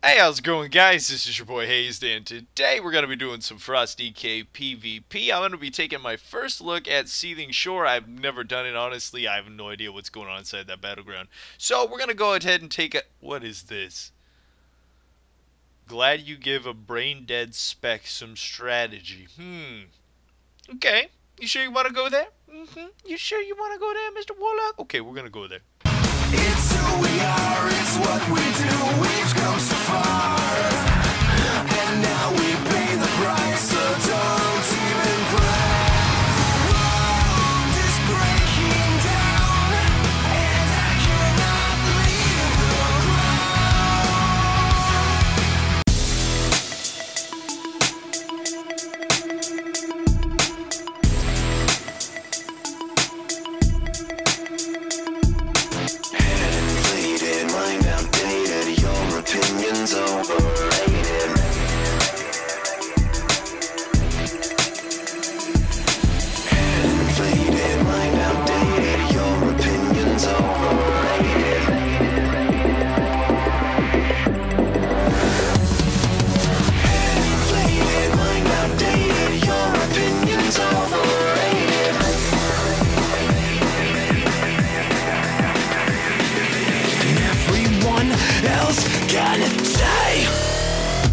Hey, how's it going, guys? This is your boy Hazzed, and today we're going to be doing some Frost DK PvP. I'm going to be taking my first look at Seething Shore. I've never done it, honestly. I have no idea what's going on inside that battleground. So, we're going to go ahead and take a... What is this? Glad you give a brain-dead spec some strategy. Okay. You sure you want to go there? You sure you want to go there, Mr. Warlock? Okay, we're going to go there. It's who we are, it's what we do, we've come so far, and now we pay the price, so don't even cry. The world is breaking down, and I cannot leave the mind outdated, your opinion's overrated. Head inflated, mind outdated, your opinion's overrated. Head inflated, mind outdated, your opinion's overrated. Everyone else can say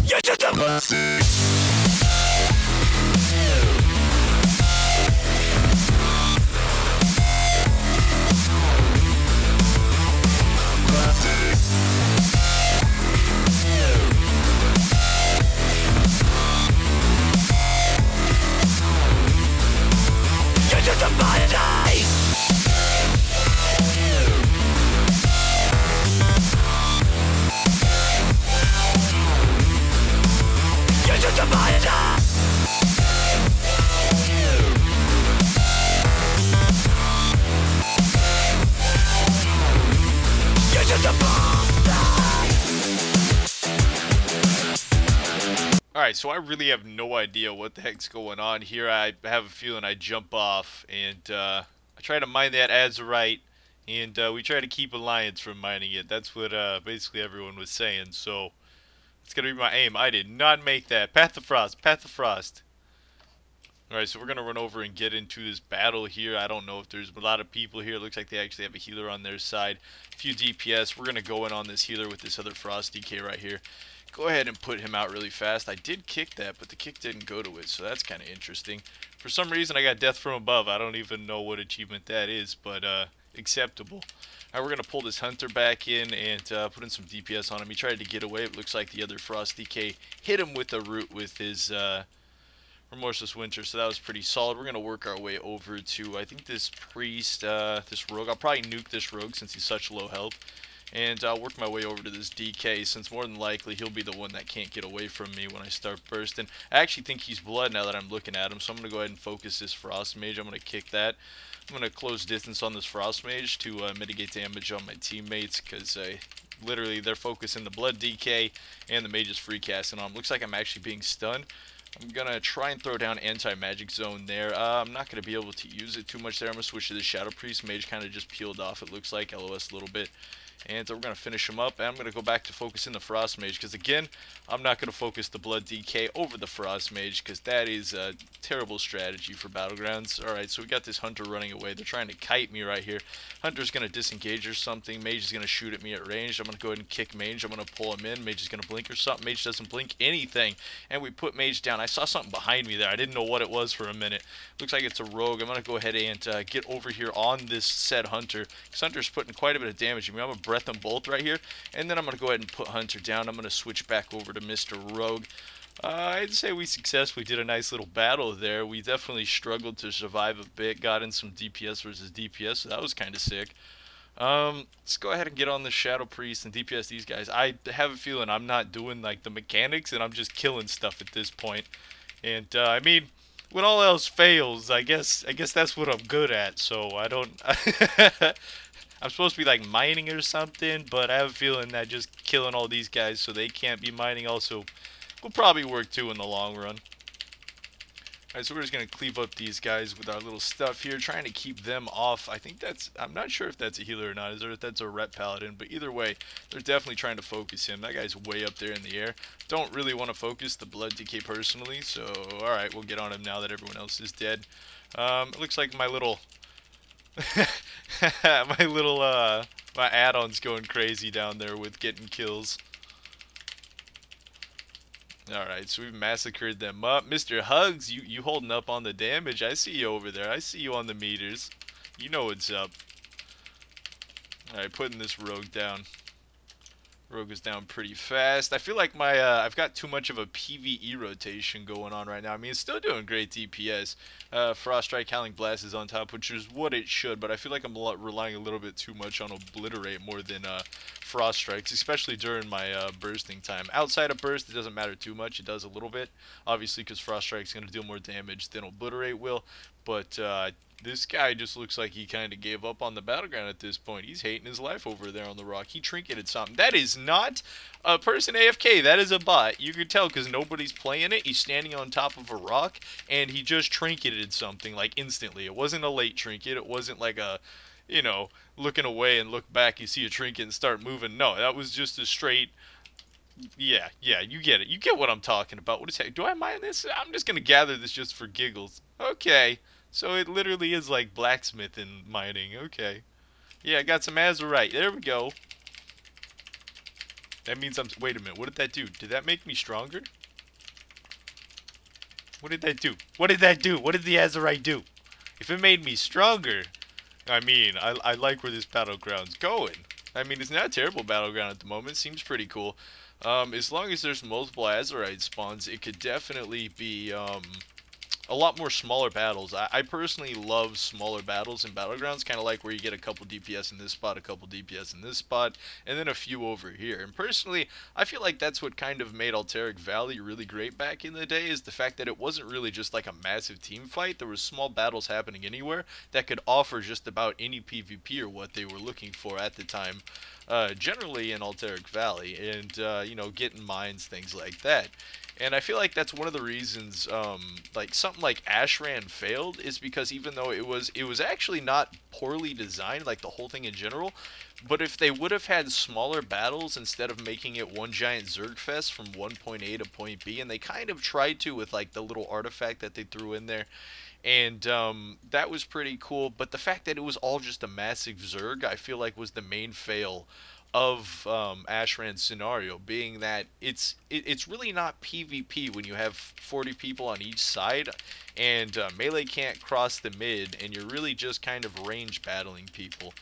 you're just a pussy. You're just a pussy. Alright, so I really have no idea what the heck's going on here. I have a feeling I jump off, and I try to mine that azurite, and we try to keep Alliance from mining it. That's what basically everyone was saying, so it's going to be my aim. I did not make that. Path of Frost, Path of Frost. Alright, so we're going to run over and get into this battle here. I don't know if there's a lot of people here. It looks like they actually have a healer on their side. A few DPS. We're going to go in on this healer with this other Frost DK right here. Go ahead and put him out really fast. I did kick that, but the kick didn't go to it, so that's kind of interesting. For some reason, I got death from above. I don't even know what achievement that is, but acceptable. Alright, we're going to pull this hunter back in and put in some DPS on him. He tried to get away. It looks like the other Frost DK hit him with a root with his Remorseless Winter, so that was pretty solid. We're going to work our way over to, I think, this priest, this rogue. I'll probably nuke this rogue since he's such low health. And I'll work my way over to this DK, since more than likely he'll be the one that can't get away from me when I start bursting. I actually think he's blood now that I'm looking at him, so I'm going to go ahead and focus this Frost Mage. I'm going to kick that. I'm going to close distance on this Frost Mage to mitigate damage on my teammates, because literally they're focusing the blood DK and the Mage is free casting on him. Looks like I'm actually being stunned. I'm going to try and throw down Anti-Magic Zone there. I'm not going to be able to use it too much there. I'm going to switch to the Shadow Priest. Mage kind of just peeled off, it looks like. LOS a little bit. And we're going to finish him up. And I'm going to go back to focusing the Frost Mage. Because again, I'm not going to focus the Blood DK over the Frost Mage. Because that is a terrible strategy for Battlegrounds. Alright, so we got this Hunter running away. They're trying to kite me right here. Hunter's going to disengage or something. Mage is going to shoot at me at range. I'm going to go ahead and kick Mage. I'm going to pull him in. Mage is going to blink or something. Mage doesn't blink anything. And we put Mage down. I saw something behind me there. I didn't know what it was for a minute. Looks like it's a rogue. I'm going to go ahead and get over here on this said Hunter. Because Hunter's putting quite a bit of damage. I mean, I'm going to breath and bolt right here. And then I'm going to go ahead and put Hunter down. I'm going to switch back over to Mr. Rogue. I'd say we successfully did a nice little battle there. We definitely struggled to survive a bit. Got in some DPS versus DPS, so that was kind of sick. Let's go ahead and get on the Shadow Priest and DPS these guys. I have a feeling I'm not doing like the mechanics, and I'm just killing stuff at this point. And I mean, when all else fails, I guess that's what I'm good at. So I don't. I'm supposed to be like mining or something, but I have a feeling that just killing all these guys so they can't be mining also will probably work too in the long run. Alright, so we're just going to cleave up these guys with our little stuff here, trying to keep them off. I think that's, I'm not sure if that's a healer or not, is or if that's a rep paladin, but either way, they're definitely trying to focus him. That guy's way up there in the air. Don't really want to focus the blood DK personally, so alright, we'll get on him now that everyone else is dead. It looks like my little, my add-on's going crazy down there with getting kills. Alright, so we've massacred them up. Mr. Hugs, you holding up on the damage. I see you over there. I see you on the meters. You know what's up. Alright, putting this rogue down. Rogue is down pretty fast. I feel like my I've got too much of a PvE rotation going on right now. I mean, it's still doing great DPS. Frost Strike, Howling Blast is on top, which is what it should, but I feel like I'm relying a little bit too much on Obliterate more than Frost Strikes, especially during my bursting time. Outside of burst, it doesn't matter too much. It does a little bit, obviously, because Frost Strike's going to deal more damage than Obliterate will, but this guy just looks like he kind of gave up on the battleground at this point. He's hating his life over there on the rock. He trinketed something. That is not a person AFK. That is a bot. You can tell because nobody's playing it. He's standing on top of a rock, and he just trinketed something, like, instantly. It wasn't a late trinket. It wasn't like a, you know, looking away and look back, you see a trinket and start moving. No, that was just a straight... Yeah, you get it. You get what I'm talking about. What is that? Do I mine this? I'm just going to gather this just for giggles. Okay. So it literally is like blacksmith and mining. Okay. Yeah, I got some azurite. There we go. That means I'm... Wait a minute. What did that do? Did that make me stronger? What did that do? What did that do? What did the azurite do? If it made me stronger, I mean, I like where this battleground's going. I mean, it's not a terrible battleground at the moment. Seems pretty cool. As long as there's multiple azurite spawns, it could definitely be... a lot more smaller battles. I personally love smaller battles in battlegrounds, kind of like where you get a couple DPS in this spot, a couple DPS in this spot, and then a few over here. And personally, I feel like that's what kind of made Alteric Valley really great back in the day, is the fact that it wasn't really just like a massive team fight. There was small battles happening anywhere that could offer just about any PvP or what they were looking for at the time, generally in Alteric Valley, and you know, getting mines, things like that. And I feel like that's one of the reasons, like something like Ashran failed, is because even though it was actually not poorly designed, like the whole thing in general, but if they would have had smaller battles instead of making it one giant Zerg fest from one point A to point B, and they kind of tried to with like the little artifact that they threw in there, and that was pretty cool. But the fact that it was all just a massive Zerg, I feel like was the main fail of Ashran's scenario, being that it's really not PvP when you have 40 people on each side, and melee can't cross the mid, and you're really just kind of range battling people.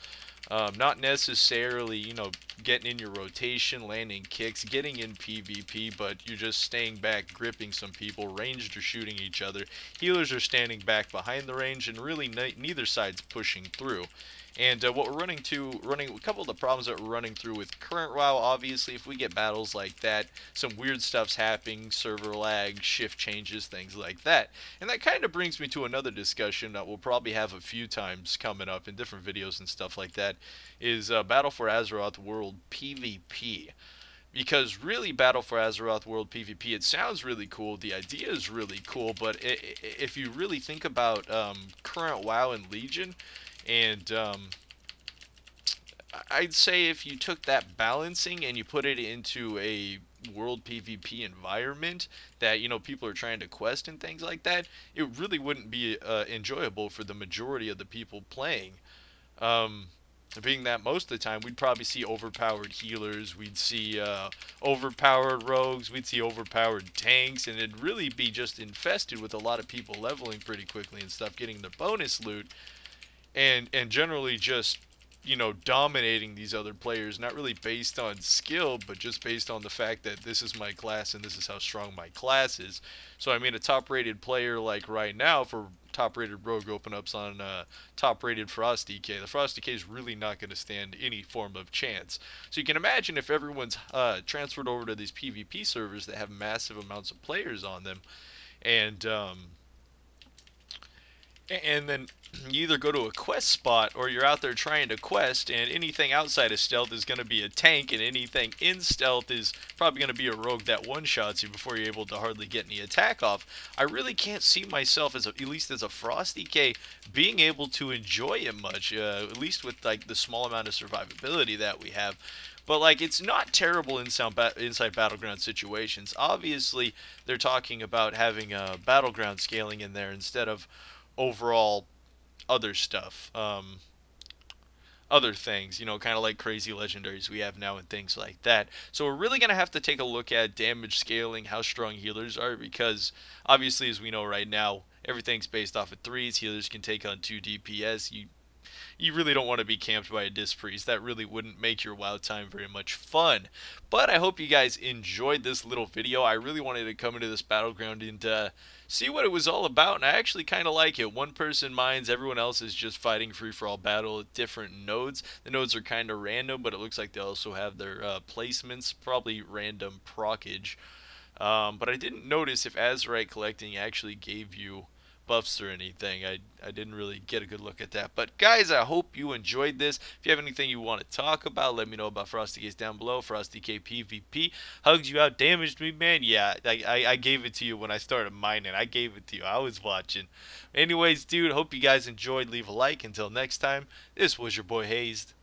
Not necessarily, you know, getting in your rotation, landing kicks, getting in PvP, but you're just staying back, gripping some people. Ranged are shooting each other. Healers are standing back behind the range, and really neither side's pushing through. And what we're running a couple of the problems that we're running through with current WoW, obviously, if we get battles like that, some weird stuff's happening, server lag, shift changes, things like that. And that kind of brings me to another discussion that we'll probably have a few times coming up in different videos and stuff like that, is Battle for Azeroth World PvP. Because really, Battle for Azeroth World PvP, it sounds really cool, the idea is really cool, but if you really think about current WoW and Legion, and I'd say if you took that balancing and you put it into a world PvP environment that, you know, people are trying to quest and things like that, it really wouldn't be enjoyable for the majority of the people playing. Being that most of the time we'd probably see overpowered healers, we'd see overpowered rogues, we'd see overpowered tanks, and it'd really be just infested with a lot of people leveling pretty quickly and stuff, getting the bonus loot, and generally just, you know, dominating these other players, not really based on skill, but just based on the fact that this is my class and this is how strong my class is. So I mean, a top-rated player like right now for top-rated rogue open-ups on top-rated Frost DK, the Frost DK is really not going to stand any form of chance. So you can imagine if everyone's transferred over to these PvP servers that have massive amounts of players on them, and And then you either go to a quest spot or you're out there trying to quest, and anything outside of stealth is going to be a tank, and anything in stealth is probably going to be a rogue that one-shots you before you're able to hardly get any attack off. I really can't see myself, at least as a Frosty K, being able to enjoy it much, at least with like the small amount of survivability that we have. But like, it's not terrible inside battleground situations. Obviously, they're talking about having a battleground scaling in there instead of overall other stuff, other things, you know, kind of like crazy legendaries we have now and things like that. So we're really going to have to take a look at damage scaling, how strong healers are, because obviously, as we know right now, everything's based off of 3s. Healers can take on 2 DPS. You really don't want to be camped by a Disc Priest. That really wouldn't make your WoW time very much fun. But I hope you guys enjoyed this little video. I really wanted to come into this battleground and see what it was all about, and I actually kind of like it. One person mines, everyone else is just fighting free-for-all battle at different nodes. The nodes are kind of random, but it looks like they also have their placements, probably random proccage. But I didn't notice if Azerite collecting actually gave you buffs or anything. I didn't really get a good look at that. But guys, I hope you enjoyed this. If you have anything you want to talk about, let me know about Frosty Case down below. Frosty K PvP. Hugged you out, damaged me, man. Yeah, I gave it to you when I started mining. I gave it to you. I was watching. Anyways, dude, hope you guys enjoyed. Leave a like. Until next time, this was your boy Hazzed.